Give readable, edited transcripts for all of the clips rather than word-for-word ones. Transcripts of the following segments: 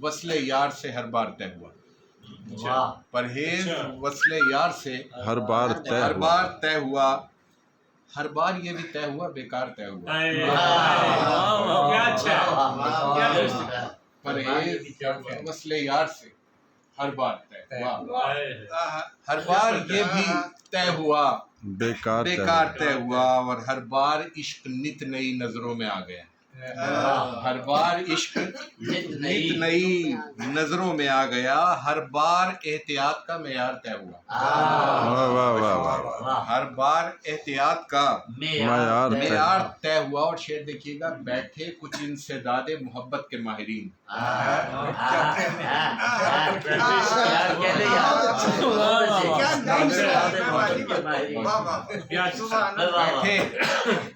وصل یار سے ہر بار طے ہوا، پرہیز وصل یار سے ہر بار طے ہوا، ہر بار یہ بھی طے ہوا بیکار طے ہوا، پرہیز وصل یار سے ہر بار طے ہوا، ہر بار یہ بھی طے ہوا بیکار طے ہوا، اور ہر بار عشق نت نئی نظروں میں آ گیا، ہر بار عشق نت نئی نظروں میں آ گیا، ہر بار احتیاط کا معیار طے ہوا، ہر بار احتیاط کا معیار طے ہوا۔ اور شعر دیکھیے گا، بیٹھے کچھ انسداد محبت کے ماہرین، بیٹھے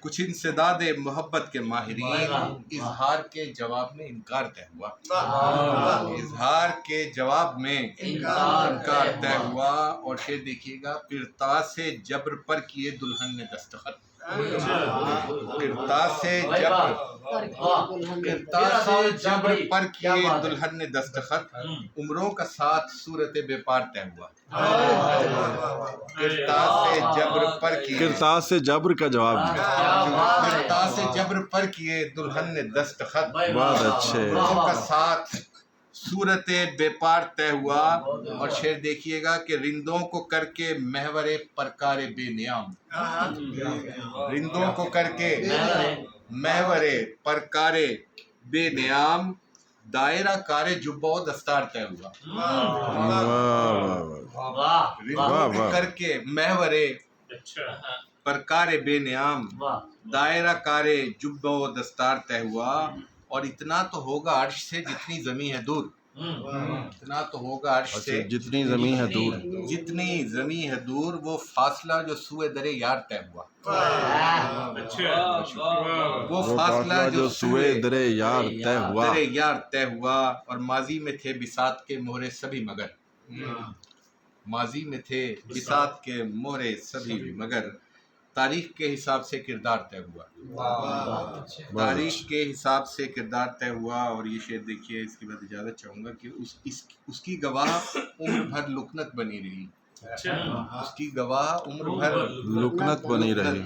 کچھ انسداد محبت کے ماہرین، اظہار کے جواب میں انکار طے ہوا، اظہار کے جواب میں انکار طے ہوا۔ اور شعر دیکھیے گا، پرتا سے جبر پر کیے دلہن نے دستخط، پرتا سے جبر پر کیے دلہن نے دستخط، عمروں کا ساتھ صورت بے پار طے ہوا، کرتاز سے جبر کا جواب کرتاز سے جبر پر کیے دلہن نے دستخط، بہت اچھے، عمروں کا ساتھ صورت بے پار طے ہوا۔ اور شعر دیکھیے گا کہ رندوں کو کر کے محور پرکار بے نیام، رندوں کو کر کے محور پرکار بے نیام، دائرہ کار جبہ و دستار طے ہوا، رندوں کو کر کے محور پرکار بے نیام، دائرہ کار جبہ و دستار طے ہوا۔ اور اتنا تو ہوگا عرش سے جتنی زمین ہے دور، اتنا تو ہوگا عرش سے جتنی زمین ہے دور، جتنی زمین ہے دور، وہ فاصلہ جو سوئے در یار طے ہوا، وہ فاصلہ جو سوئے در یار طے ہوا، در یار طے ہوا۔ اور ماضی میں تھے بساط کے مہرے سبھی مگر، ماضی میں تھے بساط کے مہرے سبھی مگر، تاریخ کے حساب سے کردار طے ہوا، تاریخ کے حساب سے کردار طے ہوا۔ اور یہ شعر دیکھیے، اس کے بعد اجازت چاہوں گا کہ اس کی گواہ عمر بھر لکنت بنی رہی، اس کی گواہ عمر بھر لکنت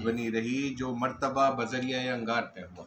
بنی رہی، جو مرتبہ بذریعہ انگار طے ہوا۔